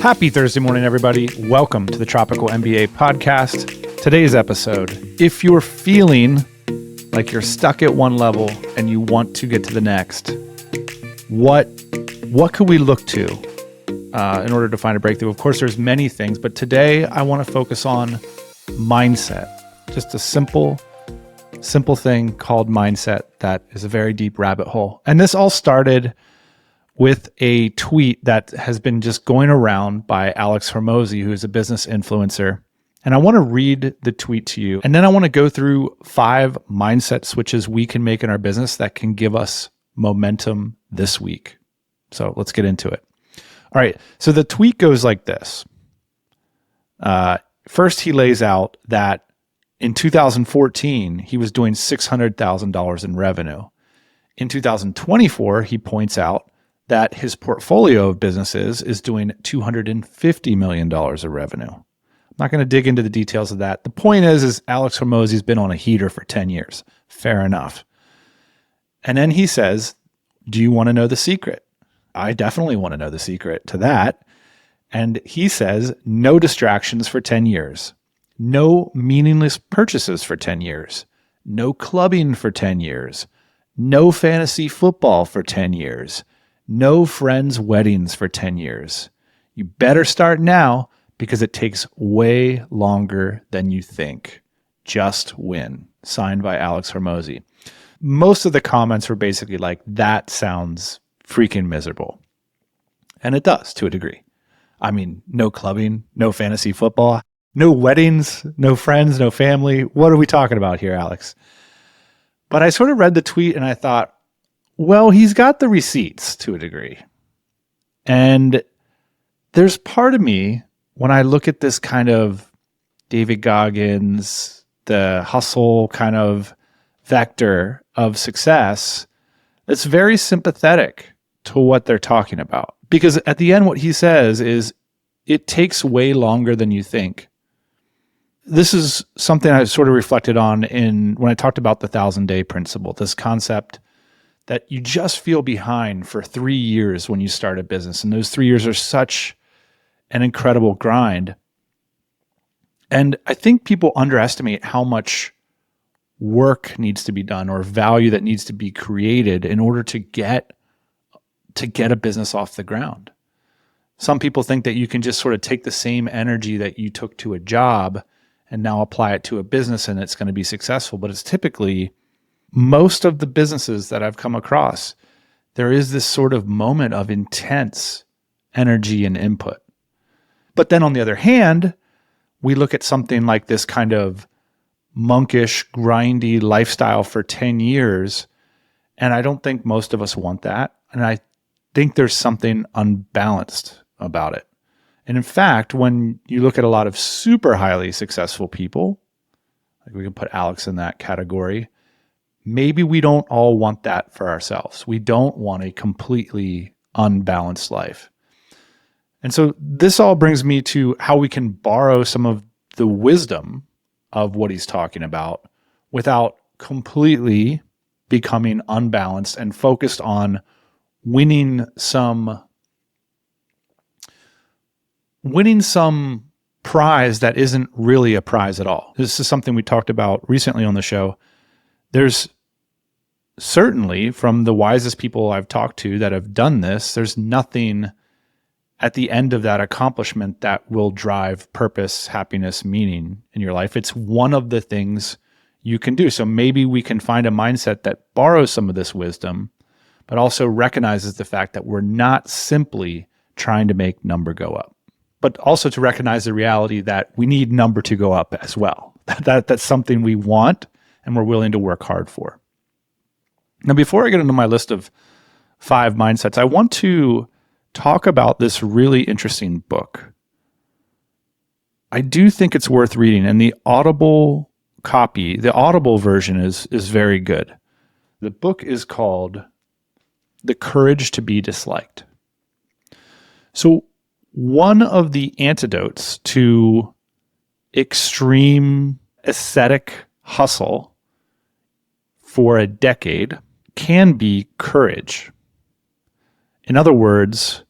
Happy Thursday morning, everybody. Welcome to the Tropical MBA podcast. Today's episode, if you're feeling like you're stuck at one level and you want to get to the next, what could we look to in order to find a breakthrough? Of course, there's many things, but today I want to focus on mindset. Just a simple thing called mindset that is a very deep rabbit hole. And this all started with a tweet that has been just going around by Alex Hormozi, who is a business influencer. And I want to read the tweet to you. And then I want to go through 5 mindset switches we can make in our business that can give us momentum this week. So let's get into it. All right. So the tweet goes like this. First, he lays out that in 2014, he was doing $600,000 in revenue. In 2024, he points out that his portfolio of businesses is doing $250 million of revenue. I'm not going to dig into the details of that. The point is Alex Hormozi's been on a heater for 10 years. Fair enough. And then he says, do you want to know the secret? I definitely want to know the secret to that. And he says, no distractions for 10 years. No meaningless purchases for 10 years. No clubbing for 10 years. No fantasy football for 10 years. No friends' weddings for 10 years. You better start now because it takes way longer than you think. Just win. Signed by Alex Hormozi. Most of the comments were basically like, that sounds freaking miserable. And it does to a degree. I mean, no clubbing, no fantasy football, no weddings, no friends, no family. What are we talking about here, Alex? But I sort of read the tweet and I thought, well, he's got the receipts to a degree. And there's part of me, when I look at this kind of David Goggins, the hustle kind of vector of success, that's very sympathetic to what they're talking about. Because at the end, what he says is, it takes way longer than you think. This is something I sort of reflected on when I talked about the 1,000-day principle, this concept that you just feel behind for 3 years when you start a business. And those 3 years are such an incredible grind. And I think people underestimate how much work needs to be done or value that needs to be created in order to get a business off the ground. Some people think that you can just sort of take the same energy that you took to a job and now apply it to a business and it's going to be successful. But it's typically most of the businesses that I've come across, there is this sort of moment of intense energy and input. But then on the other hand, we look at something like this kind of monkish, grindy lifestyle for 10 years, and I don't think most of us want that. And I think there's something unbalanced about it. And in fact, when you look at a lot of super highly successful people, like we can put Alex in that category, maybe we don't all want that for ourselves. We don't want a completely unbalanced life. And so this all brings me to how we can borrow some of the wisdom of what he's talking about without completely becoming unbalanced and focused on winning some prize that isn't really a prize at all. This is something we talked about recently on the show. There's certainly, from the wisest people I've talked to that have done this, there's nothing at the end of that accomplishment that will drive purpose, happiness, meaning in your life. It's one of the things you can do. So maybe we can find a mindset that borrows some of this wisdom, but also recognizes the fact that we're not simply trying to make number go up, but also to recognize the reality that we need number to go up as well. That's something we want and we're willing to work hard for. Now, before I get into my list of 5 mindsets, I want to talk about this really interesting book. I do think it's worth reading, and the Audible copy, the Audible version is very good. The book is called The Courage to be Disliked. So one of the antidotes to extreme ascetic hustle for a decade can be courage. In other words,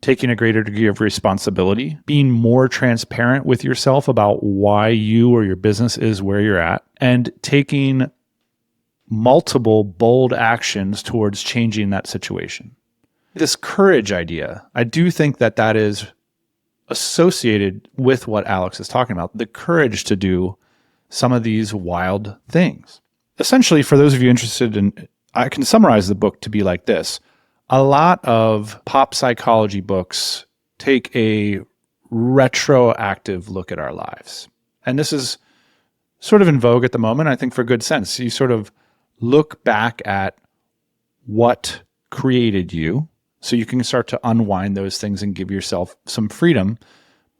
taking a greater degree of responsibility, being more transparent with yourself about why you or your business is where you're at, and taking multiple bold actions towards changing that situation. This courage idea, I do think that that is associated with what Alex is talking about, the courage to do some of these wild things. Essentially, for those of you interested in, I can summarize the book to be like this. A lot of pop psychology books take a retroactive look at our lives. And this is sort of in vogue at the moment, I think for good sense. You sort of look back at what created you, so you can start to unwind those things and give yourself some freedom.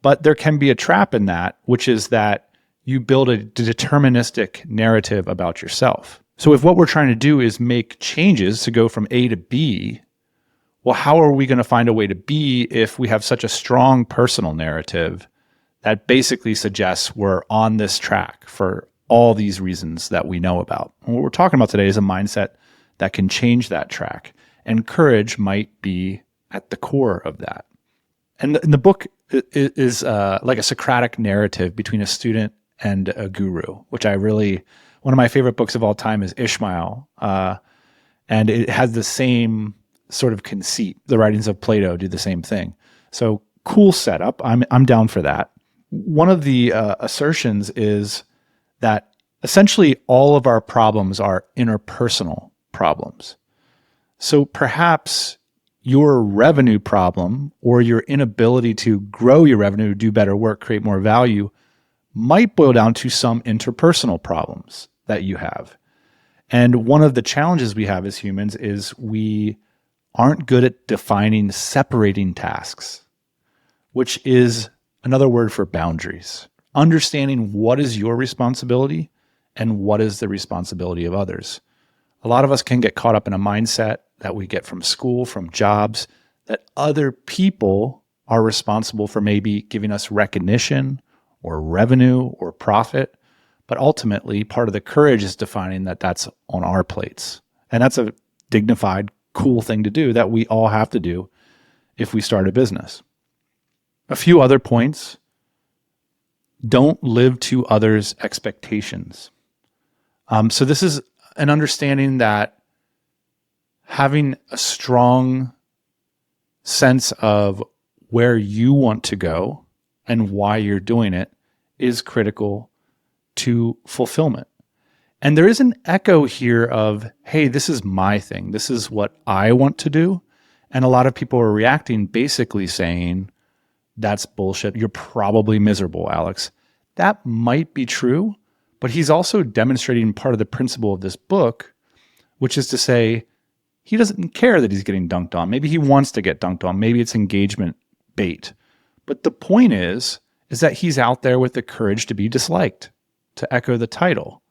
But there can be a trap in that, which is that you build a deterministic narrative about yourself. So if what we're trying to do is make changes to go from A to B, well, how are we going to find a way to be if we have such a strong personal narrative that basically suggests we're on this track for all these reasons that we know about? And what we're talking about today is a mindset that can change that track. And courage might be at the core of that. And the book is like a Socratic narrative between a student and a guru, which one of my favorite books of all time is Ishmael. And it has the same sort of conceit. The writings of Plato do the same thing. So cool setup. I'm down for that. One of the assertions is that essentially all of our problems are interpersonal problems. So perhaps your revenue problem or your inability to grow your revenue, do better work, create more value might boil down to some interpersonal problems that you have. And one of the challenges we have as humans is we aren't good at defining separating tasks, which is another word for boundaries. Understanding what is your responsibility and what is the responsibility of others. A lot of us can get caught up in a mindset that we get from school, from jobs, that other people are responsible for maybe giving us recognition or revenue or profit. But ultimately, part of the courage is defining that that's on our plates. And that's a dignified, cool thing to do that we all have to do if we start a business. A few other points. Don't live to others' expectations. So this is an understanding that having a strong sense of where you want to go and why you're doing it is critical to fulfillment. And there is an echo here of, hey, this is my thing. This is what I want to do. And a lot of people are reacting basically saying, that's bullshit. You're probably miserable, Alex. That might be true, but he's also demonstrating part of the principle of this book, which is to say, he doesn't care that he's getting dunked on. Maybe he wants to get dunked on. Maybe it's engagement bait. But the point is that he's out there with the courage to be disliked, to echo the title,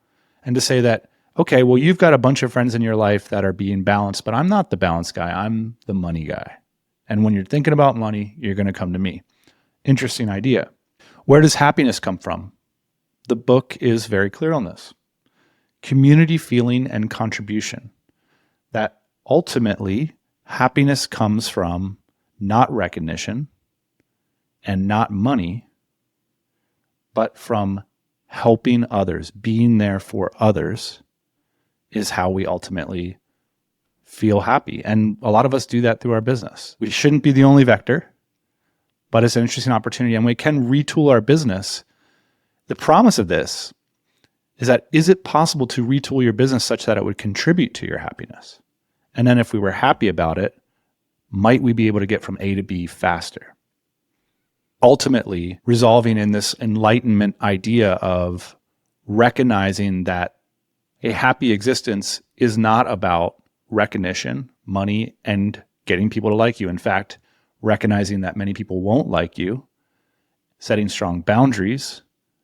and to say that, okay, well, you've got a bunch of friends in your life that are being balanced, but I'm not the balanced guy. I'm the money guy. And when you're thinking about money, you're going to come to me. Interesting idea. Where does happiness come from? The book is very clear on this. Community feeling and contribution. That ultimately, happiness comes from not recognition and not money, but from helping others, being there for others is how we ultimately feel happy. And a lot of us do that through our business. We shouldn't be the only vector, but it's an interesting opportunity and we can retool our business. The promise of this is that, is it possible to retool your business such that it would contribute to your happiness? And then if we were happy about it, might we be able to get from A to B faster? Ultimately, resolving in this enlightenment idea of recognizing that a happy existence is not about recognition, money, and getting people to like you. In fact, recognizing that many people won't like you, setting strong boundaries,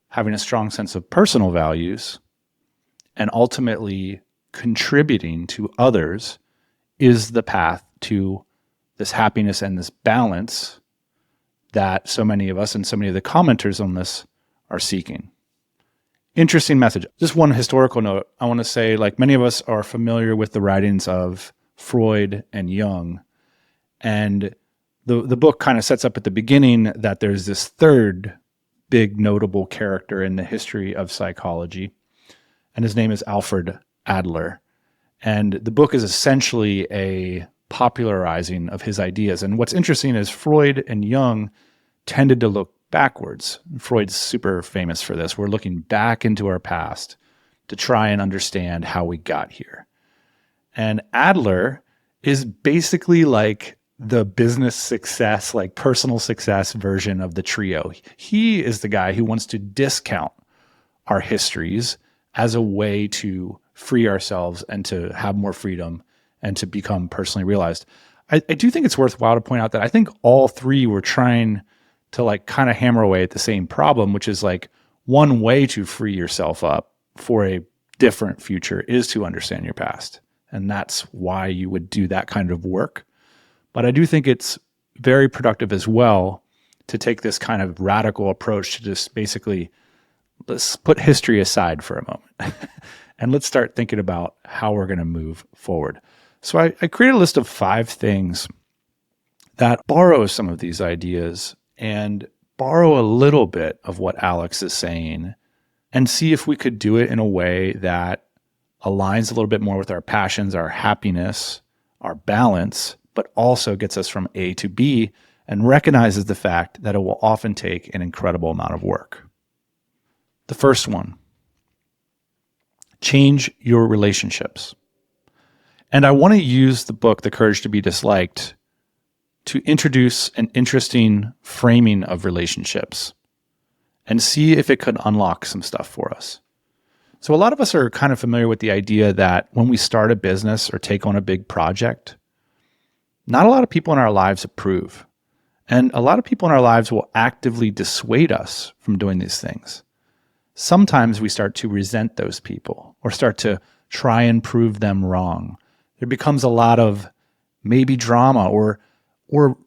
having a strong sense of personal values, and ultimately contributing to others is the path to this happiness and this balance that so many of us and so many of the commenters on this are seeking. Interesting message. Just one historical note. I want to say, like, many of us are familiar with the writings of Freud and Jung, and The book kind of sets up at the beginning that there's this third big notable character in the history of psychology, and his name is Alfred Adler. And the book is essentially a popularizing of his ideas. And what's interesting is Freud and Jung tended to look backwards. Freud's super famous for this. We're looking back into our past to try and understand how we got here. And Adler is basically like the business success, like personal success version of the trio. He is the guy who wants to discount our histories as a way to free ourselves and to have more freedom and to become personally realized. I do think it's worthwhile to point out that I think all three were trying to like kind of hammer away at the same problem, which is like one way to free yourself up for a different future is to understand your past. And that's why you would do that kind of work. But I do think it's very productive as well to take this kind of radical approach to just basically, let's put history aside for a moment and let's start thinking about how we're going to move forward. So I created a list of 5 things that borrow some of these ideas and borrow a little bit of what Alex is saying and see if we could do it in a way that aligns a little bit more with our passions, our happiness, our balance, but also gets us from A to B and recognizes the fact that it will often take an incredible amount of work. The first one, change your relationships. And I want to use the book, The Courage to be Disliked, to introduce an interesting framing of relationships and see if it could unlock some stuff for us. So a lot of us are kind of familiar with the idea that when we start a business or take on a big project, not a lot of people in our lives approve. And a lot of people in our lives will actively dissuade us from doing these things. Sometimes we start to resent those people or start to try and prove them wrong. There becomes a lot of maybe drama or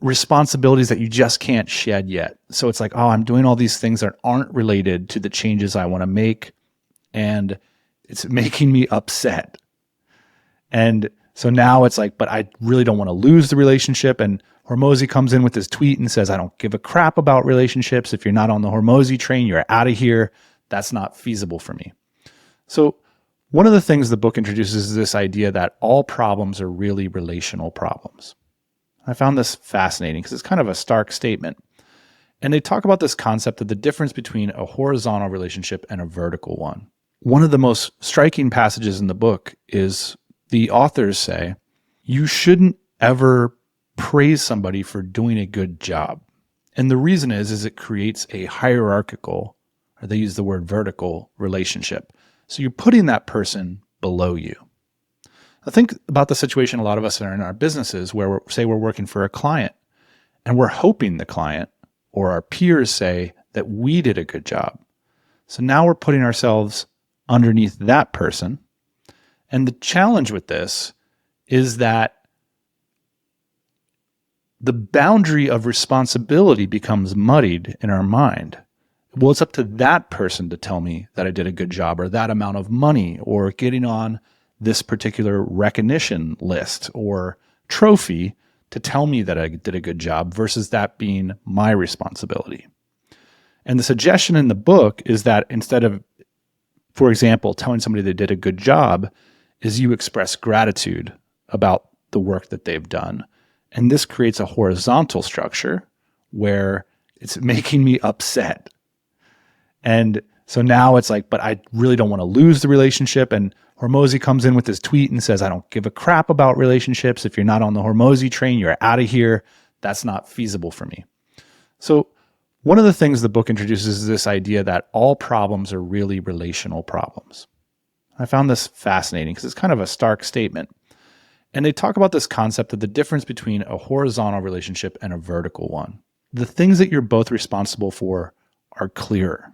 responsibilities that you just can't shed yet. So it's like, oh, I'm doing all these things that aren't related to the changes I want to make, and it's making me upset. And so now it's like, but I really don't want to lose the relationship. And Hormozi comes in with his tweet and says, I don't give a crap about relationships. If you're not on the Hormozi train, you're out of here. That's not feasible for me. So one of the things the book introduces is this idea that all problems are really relational problems. I found this fascinating because it's kind of a stark statement. And they talk about this concept of the difference between a horizontal relationship and a vertical one. One of the most striking passages in the book is the authors say, you shouldn't ever praise somebody for doing a good job. And the reason is it creates a hierarchical, or they use the word vertical, relationship. So you're putting that person below you. I think about the situation a lot of us are in our businesses where we're working for a client and we're hoping the client or our peers say that we did a good job. So now we're putting ourselves underneath that person. And the challenge with this is that the boundary of responsibility becomes muddied in our mind. Well, it's up to that person to tell me that I did a good job or that amount of money or getting on this particular recognition list or trophy to tell me that I did a good job versus that being my responsibility. And the suggestion in the book is that instead of, for example, telling somebody they did a good job, is you express gratitude about the work that they've done. And this creates a horizontal structure where it's making me upset. And so now it's like, but I really don't want to lose the relationship. And Hormozi comes in with his tweet and says, I don't give a crap about relationships. If you're not on the Hormozi train, you're out of here. That's not feasible for me. So one of the things the book introduces is this idea that all problems are really relational problems. I found this fascinating because it's kind of a stark statement. And they talk about this concept of the difference between a horizontal relationship and a vertical one. The things that you're both responsible for are clearer.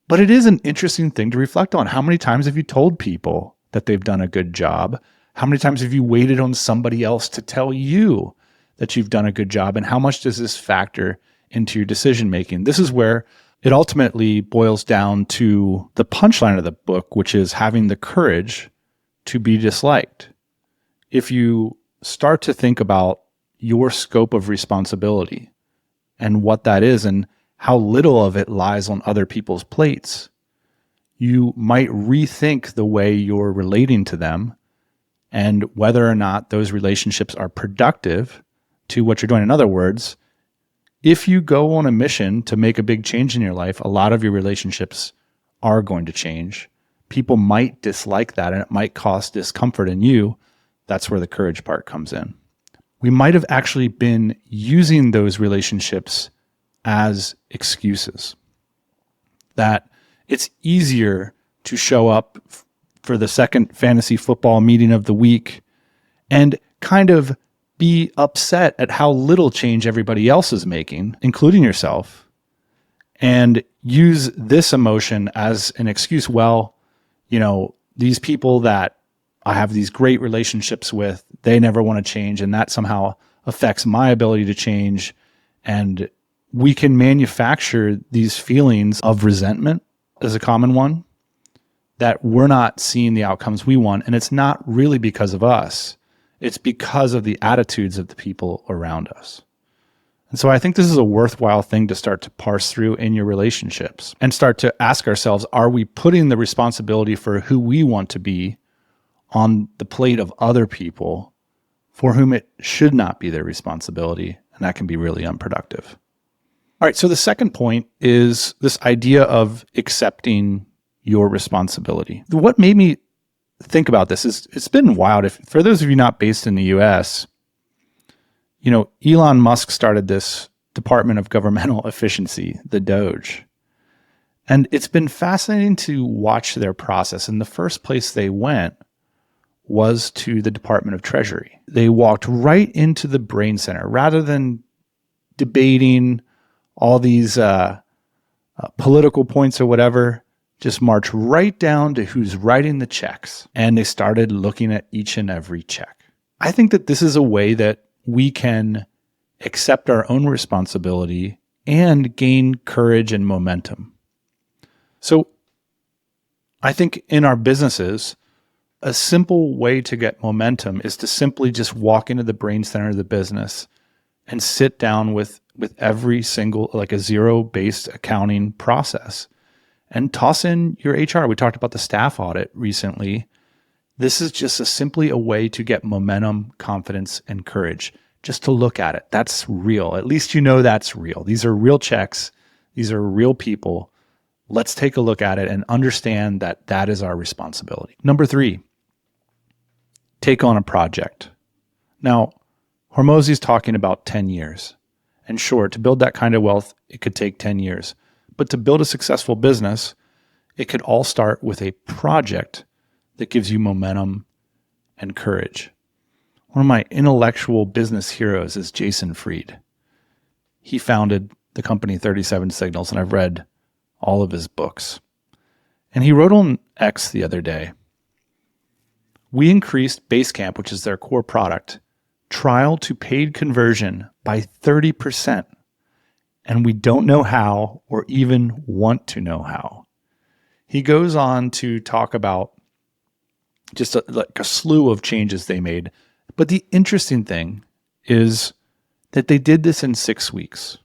But it is an interesting thing to reflect on. How many times have you told people that they've done a good job? How many times have you waited on somebody else to tell you that you've done a good job? And how much does this factor into your decision making? This is where it ultimately boils down to the punchline of the book, which is having the courage to be disliked. If you start to think about your scope of responsibility and what that is and how little of it lies on other people's plates, you might rethink the way you're relating to them and whether or not those relationships are productive to what you're doing. In other words, if you go on a mission to make a big change in your life, a lot of your relationships are going to change. People might dislike that and it might cause discomfort in you. That's where the courage part comes in. We might have actually been using those relationships as excuses. That it's easier to show up for the second fantasy football meeting of the week and kind of be upset at how little change everybody else is making, including yourself, and use this emotion as an excuse. Well, these people that I have these great relationships with, they never want to change, and that somehow affects my ability to change. And we can manufacture these feelings of resentment as a common one, that we're not seeing the outcomes we want. And it's not really because of us. It's because of the attitudes of the people around us. And so I think this is a worthwhile thing to start to parse through in your relationships and start to ask ourselves, are we putting the responsibility for who we want to be on the plate of other people for whom it should not be their responsibility? And that can be really unproductive. All right, so the second point is this idea of accepting your responsibility. What made me think about this is it's been wild. For those of you not based in the US, Elon Musk started this Department of Governmental Efficiency, the DOGE. And it's been fascinating to watch their process. And the first place they went was to the Department of Treasury. They walked right into the brain center rather than debating all these political points or whatever, just march right down to who's writing the checks. And they started looking at each and every check. I think that this is a way that we can accept our own responsibility and gain courage and momentum. So I think in our businesses, a simple way to get momentum is to simply just walk into the brain center of the business and sit down with every single, like a zero-based accounting process, and toss in your HR. We talked about the staff audit recently. This is just simply a way to get momentum, confidence, and courage, just to look at it. That's real. At least that's real. These are real checks. These are real people. Let's take a look at it and understand that that is our responsibility. Number 3, take on a project. Now, Hormozi is talking about 10 years. And sure, to build that kind of wealth, it could take 10 years. But to build a successful business, it could all start with a project that gives you momentum and courage. One of my intellectual business heroes is Jason Fried. He founded the company 37 Signals, and I've read all of his books. And he wrote on X the other day, we increased Basecamp, which is their core product, trial to paid conversion by 30%. And we don't know how or even want to know how. He goes on to talk about just a slew of changes they made. But the interesting thing is that they did this in 6 weeks.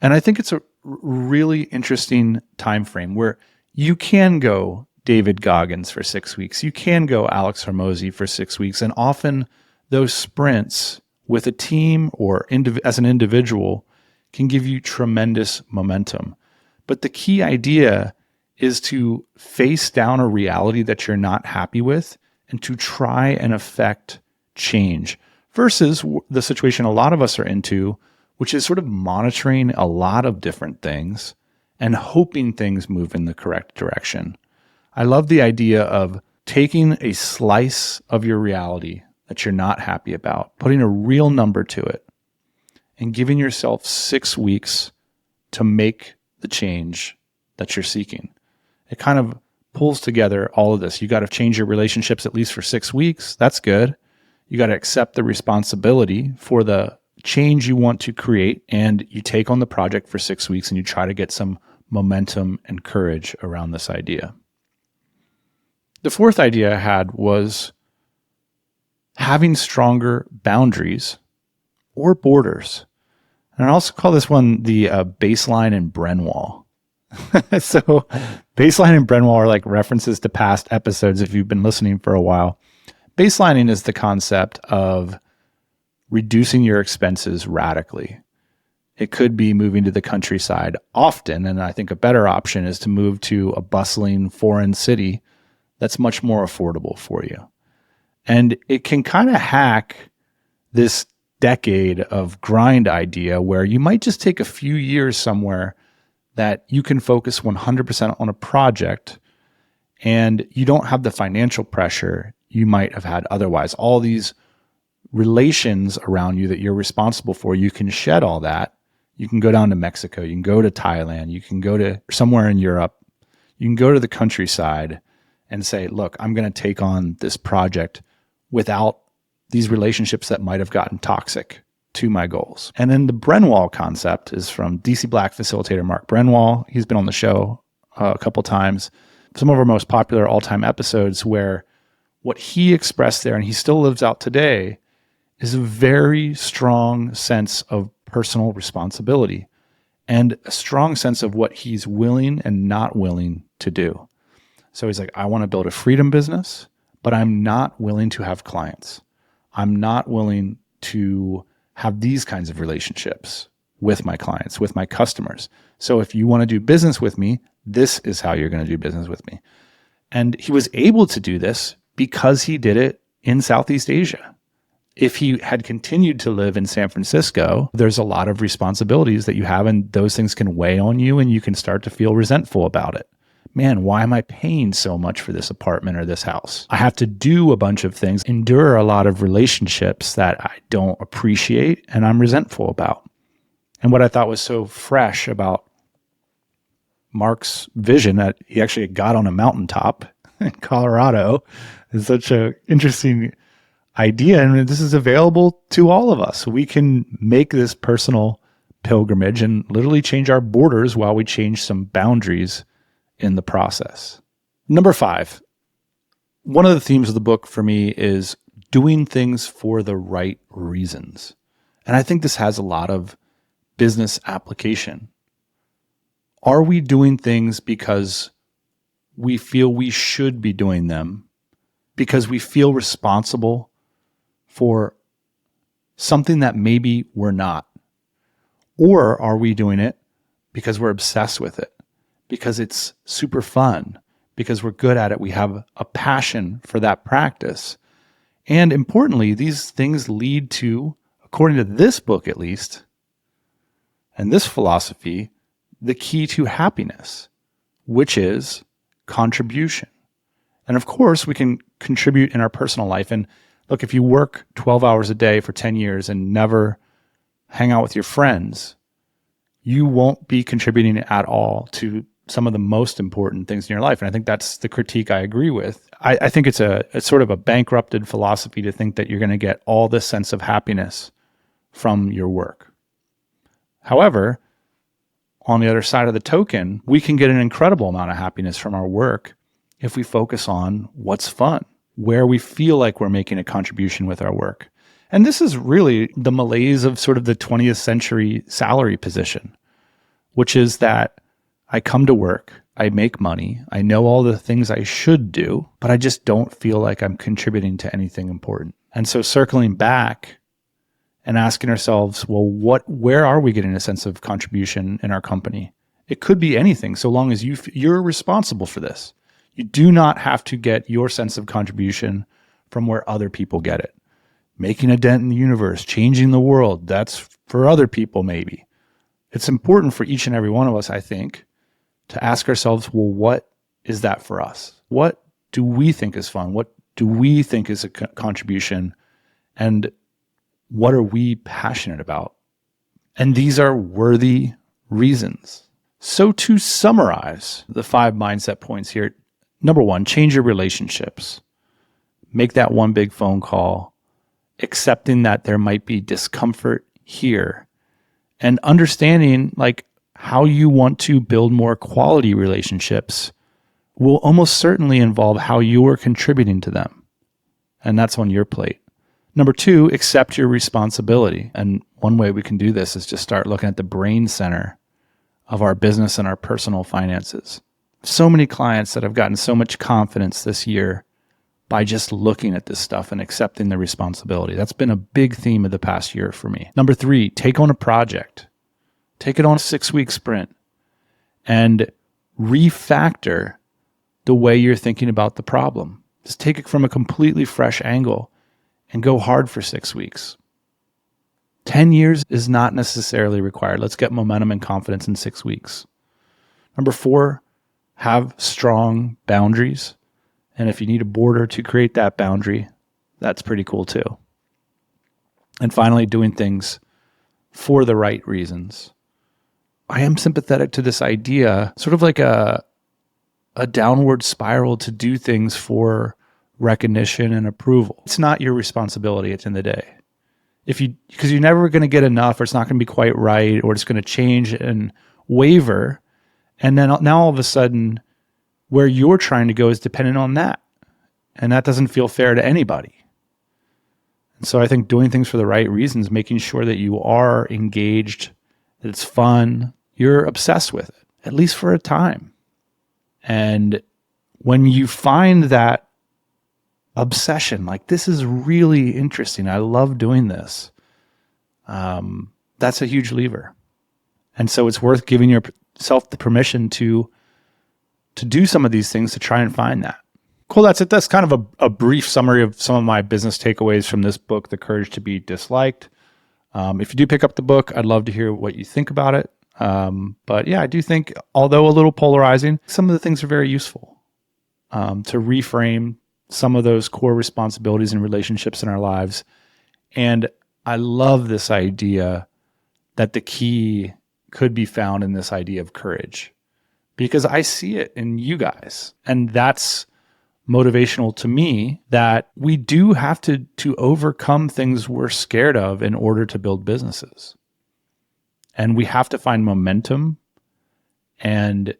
And I think it's a really interesting time frame where you can go David Goggins for 6 weeks. You can go Alex Hormozi for 6 weeks. And often those sprints with a team or as an individual can give you tremendous momentum. But the key idea is to face down a reality that you're not happy with and to try and affect change versus the situation a lot of us are into, which is sort of monitoring a lot of different things and hoping things move in the correct direction. I love the idea of taking a slice of your reality that you're not happy about, putting a real number to it, and giving yourself 6 weeks to make the change that you're seeking. It kind of pulls together all of this. You got to change your relationships at least for 6 weeks. That's good. You got to accept the responsibility for the change you want to create, and you take on the project for 6 weeks and you try to get some momentum and courage around this idea. The fourth idea I had was having stronger boundaries or borders. And I also call this one the baseline and Brenwall. So baseline and Brenwall are like references to past episodes if you've been listening for a while. Baselining is the concept of reducing your expenses radically. It could be moving to the countryside often, and I think a better option is to move to a bustling foreign city that's much more affordable for you. And it can kind of hack this decade of grind idea where you might just take a few years somewhere that you can focus 100% on a project and you don't have the financial pressure you might have had otherwise. All these relations around you that you're responsible for, you can shed all that. You can go down to Mexico, you can go to Thailand, you can go to somewhere in Europe, you can go to the countryside and say, look, I'm going to take on this project without these relationships that might have gotten toxic to my goals. And then the Brenwall concept is from DC Black facilitator Mark Brenwall. He's been on the show a couple times. Some of our most popular all-time episodes where what he expressed there, and he still lives out today, is a very strong sense of personal responsibility and a strong sense of what he's willing and not willing to do. So he's like, I want to build a freedom business, but I'm not willing to have clients. I'm not willing to have these kinds of relationships with my clients, with my customers. So if you want to do business with me, this is how you're going to do business with me. And he was able to do this because he did it in Southeast Asia. If he had continued to live in San Francisco, there's a lot of responsibilities that you have, and those things can weigh on you and you can start to feel resentful about it. Man, why am I paying so much for this apartment or this house? I have to do a bunch of things, endure a lot of relationships that I don't appreciate and I'm resentful about. And what I thought was so fresh about Mark's vision that he actually got on a mountaintop in Colorado is such an interesting idea. And this is available to all of us. We can make this personal pilgrimage and literally change our borders while we change some boundaries in the process. Number 5, one of the themes of the book for me is doing things for the right reasons. And I think this has a lot of business application. Are we doing things because we feel we should be doing them, because we feel responsible for something that maybe we're not? Or are we doing it because we're obsessed with it, because it's super fun, because we're good at it, we have a passion for that practice? And importantly, these things lead to, according to this book at least, and this philosophy, the key to happiness, which is contribution. And of course, we can contribute in our personal life. And look, if you work 12 hours a day for 10 years and never hang out with your friends, you won't be contributing at all to some of the most important things in your life. And I think that's the critique I agree with. I think it's sort of a bankrupted philosophy to think that you're going to get all this sense of happiness from your work. However, on the other side of the token, we can get an incredible amount of happiness from our work if we focus on what's fun, where we feel like we're making a contribution with our work. And this is really the malaise of sort of the 20th century salary position, which is that I come to work, I make money, I know all the things I should do, but I just don't feel like I'm contributing to anything important. And so circling back and asking ourselves, well, where are we getting a sense of contribution in our company? It could be anything, so long as you're responsible for this. You do not have to get your sense of contribution from where other people get it. Making a dent in the universe, changing the world, that's for other people maybe. It's important for each and every one of us, I think, to ask ourselves, well, what is that for us? What do we think is fun? What do we think is a contribution? And what are we passionate about? And these are worthy reasons. So to summarize the 5 mindset points here, number 1, change your relationships. Make that one big phone call, accepting that there might be discomfort here, and understanding like how you want to build more quality relationships will almost certainly involve how you are contributing to them. And that's on your plate. Number 2, accept your responsibility. And one way we can do this is just start looking at the brain center of our business and our personal finances. So many clients that have gotten so much confidence this year by just looking at this stuff and accepting the responsibility. That's been a big theme of the past year for me. Number 3, take on a project. Take it on a 6-week sprint and refactor the way you're thinking about the problem. Just take it from a completely fresh angle and go hard for 6 weeks. 10 years is not necessarily required. Let's get momentum and confidence in 6 weeks. Number 4, have strong boundaries. And if you need a border to create that boundary, that's pretty cool too. And finally, doing things for the right reasons. I am sympathetic to this idea, sort of like a downward spiral to do things for recognition and approval. It's not your responsibility at the end of the day. Because you're never going to get enough, or it's not going to be quite right, or it's going to change and waver. And then now all of a sudden, where you're trying to go is dependent on that. And that doesn't feel fair to anybody. And so I think doing things for the right reasons, making sure that you are engaged, that it's fun, you're obsessed with it, at least for a time. And when you find that obsession, like, this is really interesting, I love doing this, that's a huge lever. And so it's worth giving yourself the permission to do some of these things to try and find that. Cool, that's it. That's kind of a brief summary of some of my business takeaways from this book, The Courage to Be Disliked. If you do pick up the book, I'd love to hear what you think about it. But yeah, I do think, although a little polarizing, some of the things are very useful to reframe some of those core responsibilities and relationships in our lives. And I love this idea that the key could be found in this idea of courage, because I see it in you guys. And that's motivational to me, that we do have to overcome things we're scared of in order to build businesses. And we have to find momentum and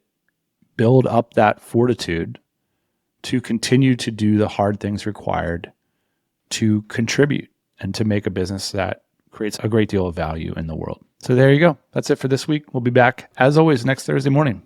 build up that fortitude to continue to do the hard things required to contribute and to make a business that creates a great deal of value in the world. So there you go. That's it for this week. We'll be back, as always, next Thursday morning.